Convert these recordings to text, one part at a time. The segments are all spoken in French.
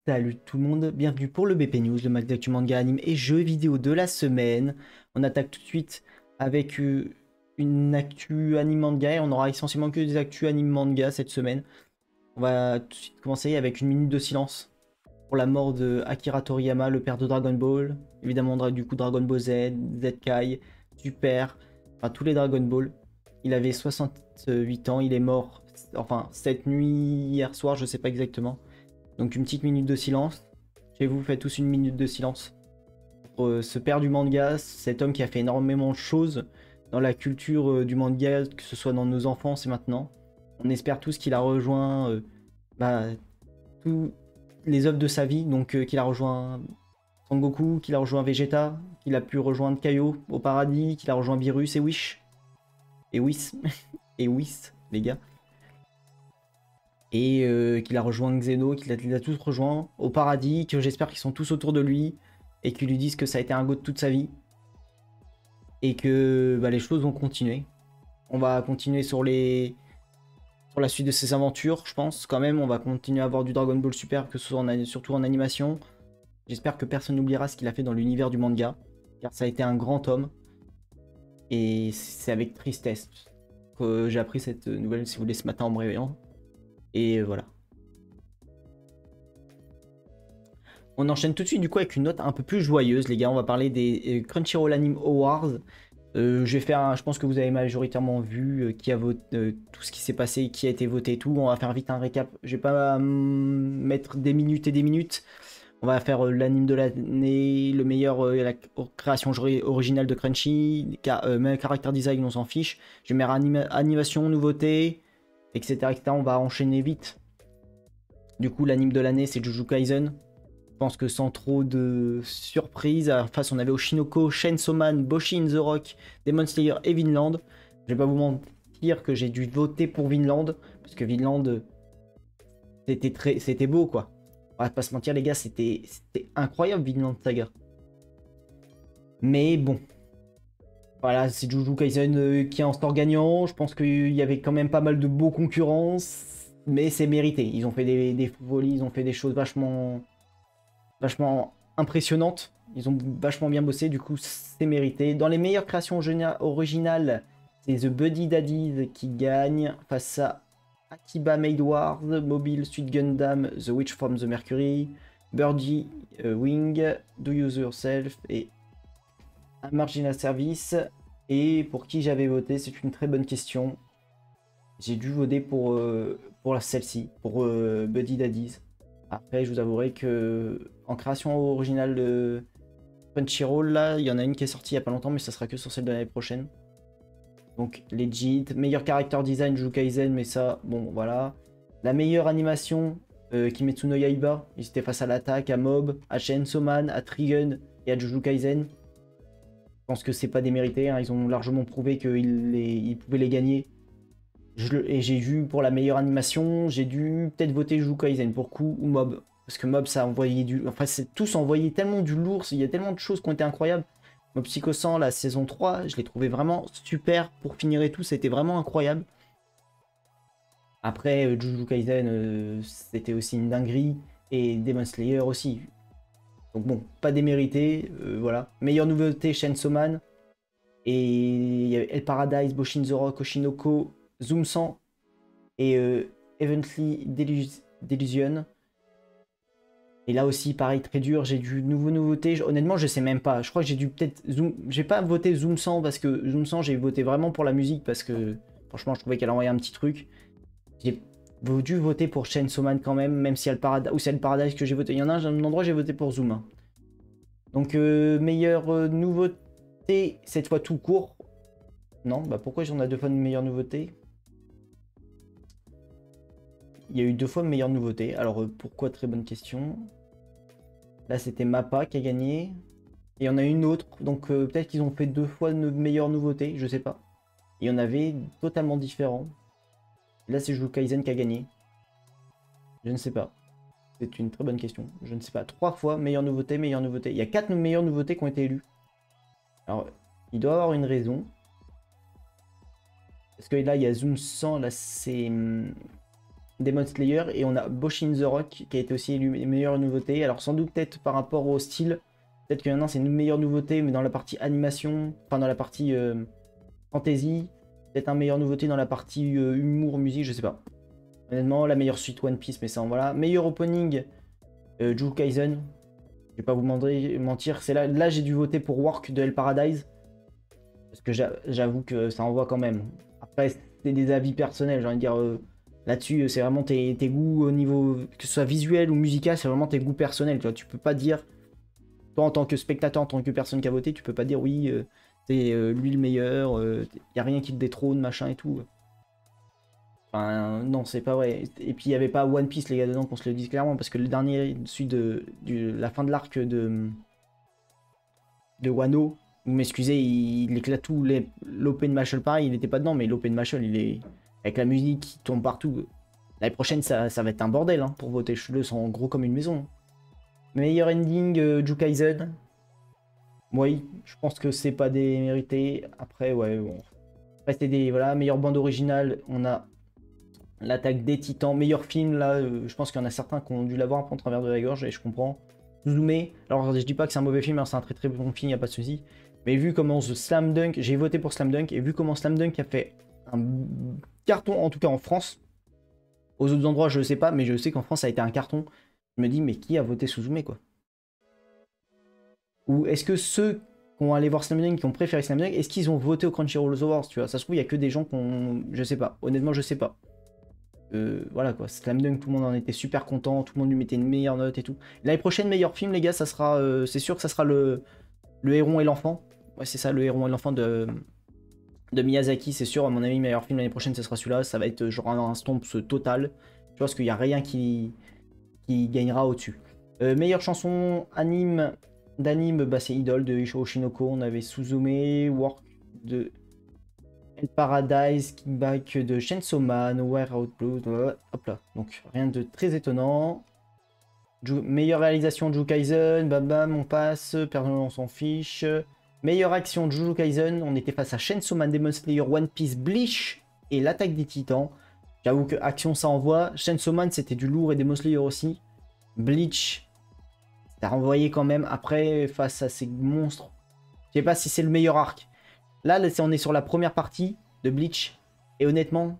Salut tout le monde, bienvenue pour le BP News, le max d'actu manga, anime et jeux vidéo de la semaine. On attaque tout de suite avec une actu anime manga et on aura essentiellement que des actus anime manga cette semaine. On va tout de suite commencer avec une minute de silence pour la mort de Akira Toriyama, le père de Dragon Ball. Évidemment, du coup Dragon Ball Z, Z-Kai, Super, enfin tous les Dragon Ball. Il avait 68 ans, il est mort, enfin cette nuit, hier soir, je sais pas exactement. Donc une petite minute de silence. Chez vous, faites tous une minute de silence pour ce père du manga, cet homme qui a fait énormément de choses dans la culture du manga, que ce soit dans nos enfances et maintenant. On espère tous qu'il a rejoint tous les œuvres de sa vie, donc qu'il a rejoint Sangoku, qu'il a rejoint Vegeta, qu'il a pu rejoindre Kaio au paradis, qu'il a rejoint Virus et Wish. Et Whis. Et Whis, les gars. Et qu'il a rejoint Xeno, qu'il a tous rejoint au paradis, que j'espère qu'ils sont tous autour de lui, et qu'ils lui disent que ça a été un go de toute sa vie, et que les choses vont continuer. On va continuer sur la suite de ses aventures, je pense, quand même. On va continuer à avoir du Dragon Ball Super, que ce soit surtout en animation. J'espère que personne n'oubliera ce qu'il a fait dans l'univers du manga, car ça a été un grand homme, et c'est avec tristesse que j'ai appris cette nouvelle, si vous voulez, ce matin en me réveillant. Et voilà. On enchaîne tout de suite du coup avec une note un peu plus joyeuse, les gars. On va parler des Crunchyroll Anime Awards. Je vais faire, je pense que vous avez majoritairement vu qui a voté, tout ce qui s'est passé, qui a été voté et tout. On va faire vite un récap. Je vais pas mettre des minutes et des minutes. On va faire l'anime de l'année, le meilleur, la création originale de Crunchy, caractère design, on s'en fiche. Je vais mettre animation, nouveauté, etc., etc. On va enchaîner vite. Du coup, l'anime de l'année, c'est Jujutsu Kaisen. Je pense que sans trop de surprise, en face on avait Oshinoko, Chainsaw Man, Boshi in the Rock, Demon Slayer et Vinland. Je vais pas vous mentir que j'ai dû voter pour Vinland, parce que Vinland, c'était beau quoi. On va pas se mentir les gars, c'était incroyable Vinland Saga. Mais bon, voilà, c'est Jujutsu Kaisen qui est en sort gagnant. Je pense qu'il y avait quand même pas mal de beaux concurrents, mais c'est mérité. Ils ont fait des folies, ils ont fait des choses vachement impressionnantes. Ils ont vachement bien bossé, du coup c'est mérité. Dans les meilleures créations originales, c'est The Buddy Daddies qui gagne face à Akiba Maid Wars, Mobile Suit Gundam, The Witch from the Mercury, Birdie Wing, Do Use Yourself et un Marginal Service. Et pour qui j'avais voté, c'est une très bonne question. J'ai dû voter pour celle-ci, pour Buddy Daddies. Après, je vous avouerai que en création originale de Crunchyroll, là, il y en a une qui est sortie il n'y a pas longtemps, mais ça sera que sur celle de l'année prochaine. Donc, legit. Meilleur character design, Jujutsu Kaisen, mais ça, bon, voilà. La meilleure animation, Kimetsu no Yaiba. Ils étaient face à l'attaque, à Mob, à Chainsaw Man, à Trigun et à Jujutsu Kaisen. Je pense que c'est pas démérité, hein. Ils ont largement prouvé qu'ils pouvaient les gagner. Et j'ai vu pour la meilleure animation, j'ai dû peut-être voter Jujutsu Kaisen pour coup ou Mob. Parce que Mob, ça a envoyé du... Enfin, c'est tous envoyé tellement du lourd, il y a tellement de choses qui ont été incroyables. Mob Psycho 100, la saison 3, je l'ai trouvé vraiment super pour finir et tout, c'était vraiment incroyable. Après, Jujutsu Kaisen, c'était aussi une dinguerie. Et Demon Slayer aussi. Donc bon, pas démérité, voilà. Meilleure nouveauté, Chainsaw Man. Et il y avait El Paradise, Boshin the Rock, Oshinoko, Zoom 100 et Evenly Delusion. Et là aussi, pareil, très dur. J'ai du nouveauté. Honnêtement, je sais même pas. Je crois que j'ai dû peut-être Zoom. J'ai pas voté Zoom 100 parce que Zoom 100, j'ai voté vraiment pour la musique parce que franchement, je trouvais qu'elle envoyait un petit truc. J'ai dû voter pour Chainsaw Man quand même si El Paradise ou c'est El Paradise que j'ai voté. Il y en a un endroit j'ai voté pour Zoom. Donc meilleure nouveauté cette fois tout court. Non, bah pourquoi j'en ai deux fois une meilleure nouveauté? Il y a eu deux fois meilleure nouveauté. Alors pourquoi? Très bonne question. Là c'était Mappa qui a gagné. Et il y en a une autre. Donc peut-être qu'ils ont fait deux fois une meilleure nouveauté. Je sais pas. Il y en avait totalement différents. Là c'est Jujutsu Kaisen qui a gagné. Je ne sais pas. C'est une très bonne question. Je ne sais pas. Trois fois meilleure nouveauté, meilleure nouveauté. Il y a quatre meilleures nouveautés qui ont été élues. Alors il doit y avoir une raison. Parce que là il y a Zoom 100. Là c'est... Demon Slayer, et on a Boshin the Rock qui a été aussi élu meilleure nouveauté. Alors sans doute peut-être par rapport au style, peut-être qu'il y en a un c'est une meilleure nouveauté, mais dans la partie animation, enfin dans la partie fantasy, peut-être un meilleure nouveauté dans la partie humour, musique, je sais pas. Honnêtement, la meilleure suite One Piece, mais ça en voilà. Meilleur opening, Jujutsu Kaisen. Je vais pas vous mentir, c'est là j'ai dû voter pour Work de Hell Paradise. Parce que j'avoue que ça envoie quand même. Après, c'est des avis personnels, j'ai envie de dire. Là-dessus, c'est vraiment tes goûts au niveau, que ce soit visuel ou musical, c'est vraiment tes goûts personnels. Tu vois, tu peux pas dire, toi en tant que spectateur, en tant que personne qui a voté, tu peux pas dire oui, c'est lui le meilleur, y a rien qui te détrône, machin et tout. Enfin, non, c'est pas vrai. Et puis il y avait pas One Piece, les gars, dedans, qu'on se le dise clairement, parce que le dernier, celui de la fin de l'arc de Wano, vous m'excusez, il éclate tout. L'open Mashal, pareil, il était pas dedans, mais l'open Mashal, il est. Avec la musique qui tombe partout. L'année prochaine, ça va être un bordel hein, pour voter. Je le sens gros comme une maison. Meilleur ending, Jujutsu Kaisen. Oui, je pense que c'est pas des mérités. Après, ouais, bon. Après, c'était des. Voilà, meilleure bande originale, on a l'attaque des titans. Meilleur film, là, je pense qu'il y en a certains qui ont dû l'avoir un peu en travers de la gorge, et je comprends. Suzume, alors je dis pas que c'est un mauvais film, hein, c'est un très très bon film, y a pas de souci. Mais vu comment The Slam Dunk, j'ai voté pour Slam Dunk, et vu comment Slam Dunk a fait un carton, en tout cas en France. Aux autres endroits, je ne sais pas, mais je sais qu'en France, ça a été un carton. Je me dis, mais qui a voté Suzume, quoi? Ou est-ce que ceux qui ont allé voir Slam Dunk, qui ont préféré Slam Dunk, est-ce qu'ils ont voté au Crunchyroll Awards, tu vois? Ça se trouve, il n'y a que des gens qui ont... Je sais pas. Honnêtement, je sais pas. Voilà, quoi. Slam Dunk, tout le monde en était super content, tout le monde lui mettait une meilleure note et tout. L'année prochaine, meilleur film, les gars, ça sera... c'est sûr que ça sera le Héron et l'enfant. Ouais, c'est ça, le Héron et l'enfant de Miyazaki, c'est sûr. À mon avis, meilleur film l'année prochaine, ce sera celui-là. Ça va être genre un stomp total. Je pense qu'il n'y a rien qui gagnera au-dessus. Meilleure chanson d'anime, bah, c'est Idol de Isho Shinoko. On avait Suzume, Work de Hell Paradise, Kickback de Chainsaw Man, Wear Out Blue. Hop là. Donc rien de très étonnant. Meilleure réalisation Jujutsu Kaisen, bam bam, on passe. Personnellement, on s'en fiche. Meilleure action Jujutsu Kaisen, on était face à Chainsaw Man, Demon Slayer, One Piece, Bleach et l'attaque des titans. J'avoue que action ça envoie. Chainsaw Man c'était du lourd et Demon Slayer aussi. Bleach, ça renvoyé quand même. Après, face à ces monstres, je sais pas si c'est le meilleur arc. Là, on est sur la première partie de Bleach. Et honnêtement,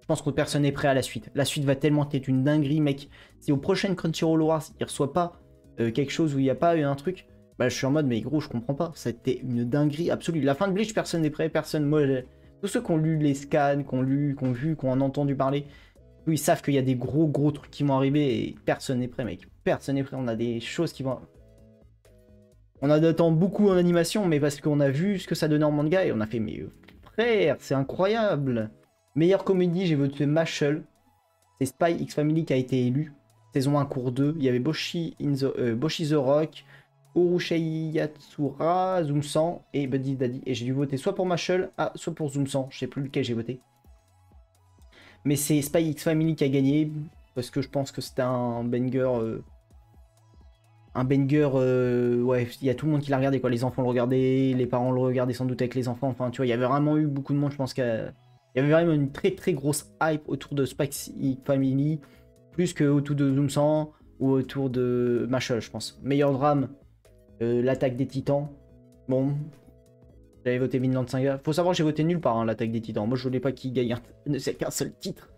je pense que personne n'est prêt à la suite. La suite va tellement être une dinguerie, mec. Si au prochain Crunchyroll Wars, il reçoit pas quelque chose où il n'y a pas un truc... Bah, je suis en mode, mais gros, je comprends pas. C'était une dinguerie absolue. La fin de Bleach, personne n'est prêt, personne. Moi, tous ceux qui ont lu les scans, qui ont vu, qui ont entendu parler, ils savent qu'il y a des gros trucs qui vont arriver et personne n'est prêt, mec. Personne n'est prêt. On a des choses qui vont. On attend beaucoup en animation, mais parce qu'on a vu ce que ça donnait en manga et on a fait, mais frère, c'est incroyable. Meilleure comédie, j'ai voté Mashle. C'est Spy X Family qui a été élu. Saison 1, cours 2. Il y avait Boshi the Rock. Urushei Yatsura, Zoom100 et Buddy Daddy. Et j'ai dû voter soit pour Mashle, soit pour Zoom100. Je sais plus lequel j'ai voté. Mais c'est Spy X Family qui a gagné. Parce que je pense que c'était un banger. Ouais, il y a tout le monde qui l'a regardé, quoi. Les enfants le regardaient, les parents le regardaient sans doute avec les enfants. Enfin, tu vois, il y avait vraiment eu beaucoup de monde. Je pense qu'il y avait vraiment une très grosse hype autour de Spy X Family. Plus que autour de Zoom100 ou autour de Mashle, je pense. Meilleur drame. L'attaque des titans. Bon. J'avais voté Vinland Saga. Faut savoir que j'ai voté nulle part hein, l'attaque des titans. Moi je voulais pas qu'il gagne ne c'est qu'un seul titre.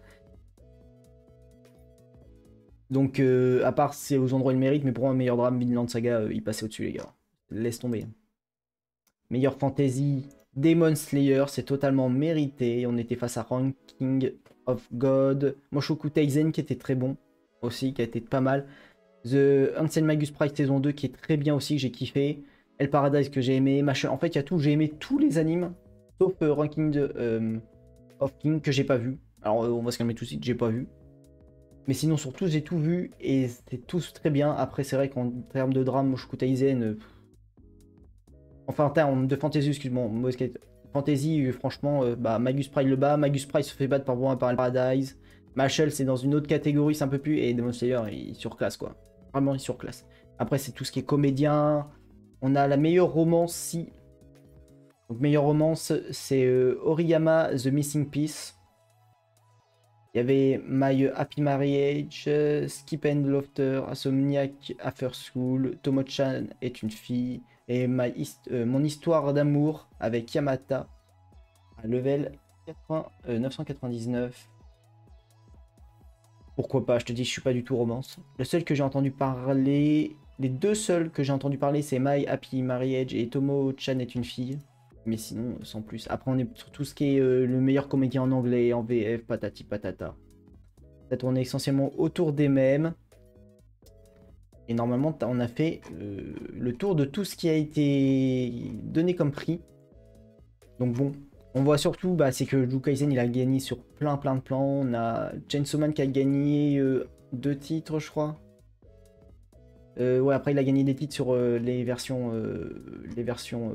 Donc à part c'est aux endroits où il mérite, mais pour moi meilleur drame, Vinland Saga, il passait au-dessus les gars. Laisse tomber. Meilleur fantasy, Demon Slayer, c'est totalement mérité. On était face à Ranking of God. Mushoku Taizen qui était très bon aussi, qui a été pas mal. The Ancient Magus Price saison 2 qui est très bien aussi, que j'ai kiffé. Hell Paradise que j'ai aimé. Machin. En fait, il y a tout. J'ai aimé tous les animes. Sauf Ranking of King que j'ai pas vu. Alors, on va se calmer tout de suite. J'ai pas vu. Mais sinon, sur tous, j'ai tout vu. Et c'était tous très bien. Après, c'est vrai qu'en termes de drame, Mushoku Taizen. Enfin, en termes de fantasy, excuse-moi. Fantasy, franchement, bah, Magus Price le bat. Magus Price se fait battre par Hell Paradise. Mashle, c'est dans une autre catégorie, c'est un peu plus. Et Demon Slayer, il surclasse quoi. Vraiment, il surclasse. Après, c'est tout ce qui est comédien. On a la meilleure romance si. Donc, meilleure romance, c'est Oriyama The Missing Piece. Il y avait My Happy Marriage, Skip and Laughter, Insomniac After School, Tomo-chan est une fille, et Mon histoire d'amour avec Yamata, à level 999. Pourquoi pas, je te dis, je suis pas du tout romance. Le seul que j'ai entendu parler, les deux seuls que j'ai entendu parler, c'est My Happy Marriage et Tomo-chan est une fille. Mais sinon, sans plus. Après, on est sur tout ce qui est le meilleur comédien en anglais, en VF, patati patata. Ça tourne essentiellement autour des mêmes. Et normalement, on a fait le tour de tout ce qui a été donné comme prix. Donc bon, on voit surtout, bah, c'est que Jujutsu Kaisen, il a gagné sur plein de plans. On a Chainsaw Man qui a gagné 2 titres, je crois. Ouais, après, il a gagné des titres sur les versions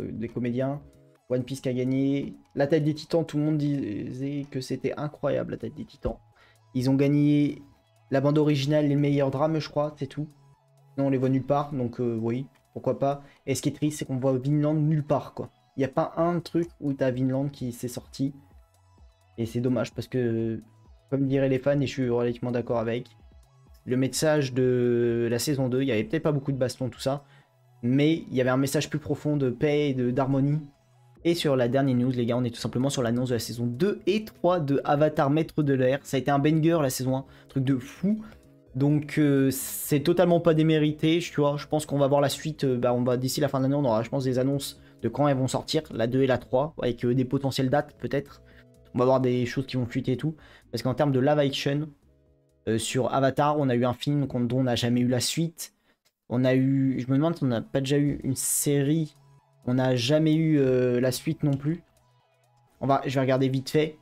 des comédiens. One Piece qui a gagné. L'Attaque des Titans, tout le monde disait que c'était incroyable, l'Attaque des Titans. Ils ont gagné la bande originale, les meilleurs drames, je crois, c'est tout. Non, on les voit nulle part, donc oui, pourquoi pas. Et ce qui est triste, c'est qu'on voit Vinland nulle part, quoi. Il n'y a pas un truc où t'as Vinland qui s'est sorti. Et c'est dommage, parce que, comme diraient les fans, et je suis relativement d'accord avec, le message de la saison 2, il n'y avait peut-être pas beaucoup de baston, tout ça, mais il y avait un message plus profond de paix et d'harmonie. Et sur la dernière news, les gars, on est tout simplement sur l'annonce de la saison 2 et 3 de Avatar Maître de l'air. Ça a été un banger la saison 1, truc de fou. Donc c'est totalement pas démérité, tu vois. Je pense qu'on va voir la suite, on va d'ici la fin de l'année, on aura je pense des annonces de quand elles vont sortir, la 2 et la 3, avec des potentielles dates peut-être. On va voir des choses qui vont fuiter et tout. Parce qu'en termes de live action, sur Avatar, on a eu un film dont on n'a jamais eu la suite. On a eu, je me demande si on n'a pas déjà eu une série. On n'a jamais eu la suite non plus. Je vais regarder vite fait.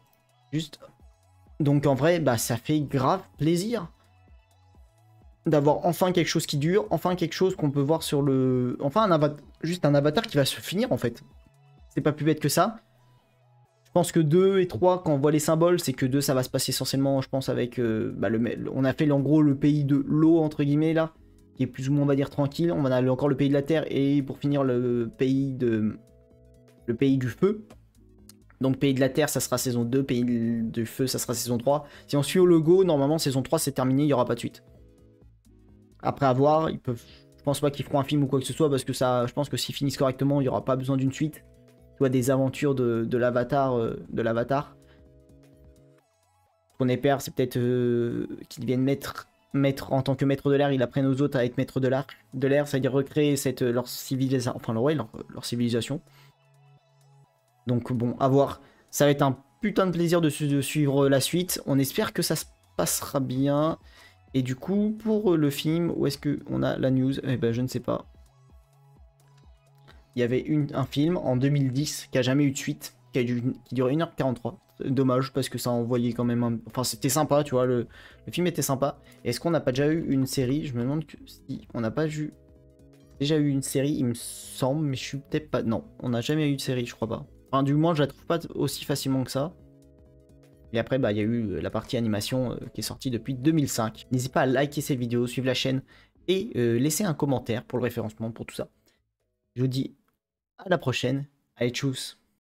Juste. Donc en vrai, bah ça fait grave plaisir d'avoir enfin quelque chose qui dure, enfin quelque chose qu'on peut voir sur le... Enfin juste un avatar qui va se finir en fait. C'est pas plus bête que ça. Je pense que 2 et 3, quand on voit les symboles, c'est que 2 ça va se passer essentiellement, je pense, avec... on a fait en gros le pays de l'eau, entre guillemets, là, qui est plus ou moins, on va dire, tranquille. On a encore le pays de la terre et pour finir le pays du feu. Donc pays de la terre, ça sera saison 2, pays du feu, ça sera saison 3. Si on suit au logo, normalement saison 3 c'est terminé, il n'y aura pas de suite. Après avoir, ils peuvent... Je pense pas qu'ils feront un film ou quoi que ce soit, parce que ça, je pense que s'ils finissent correctement, il n'y aura pas besoin d'une suite. Tu vois, des aventures de l'avatar. Qu'on espère, c'est peut-être qu'ils deviennent maître en tant que maître de l'air, ils apprennent aux autres à être maître de l'air, c'est-à-dire recréer leur civilisation, enfin leur civilisation. Donc bon, à voir. Ça va être un putain de plaisir de suivre la suite. On espère que ça se passera bien. Et du coup, pour le film, où est-ce qu'on a la news? Eh ben, je ne sais pas. Il y avait un film en 2010 qui a jamais eu de suite, qui durait 1h43. Dommage, parce que ça envoyait quand même Enfin, c'était sympa, tu vois, le film était sympa. Est-ce qu'on n'a pas déjà eu une série? Je me demande si on n'a pas déjà eu une série, il me semble, mais je suis peut-être pas... Non, on n'a jamais eu de série, je crois pas. Enfin, du moins, je la trouve pas aussi facilement que ça. Et après, il y a eu la partie animation qui est sortie depuis 2005. N'hésitez pas à liker cette vidéo, suivre la chaîne et laisser un commentaire pour le référencement, pour tout ça. Je vous dis à la prochaine. Allez, tchuss!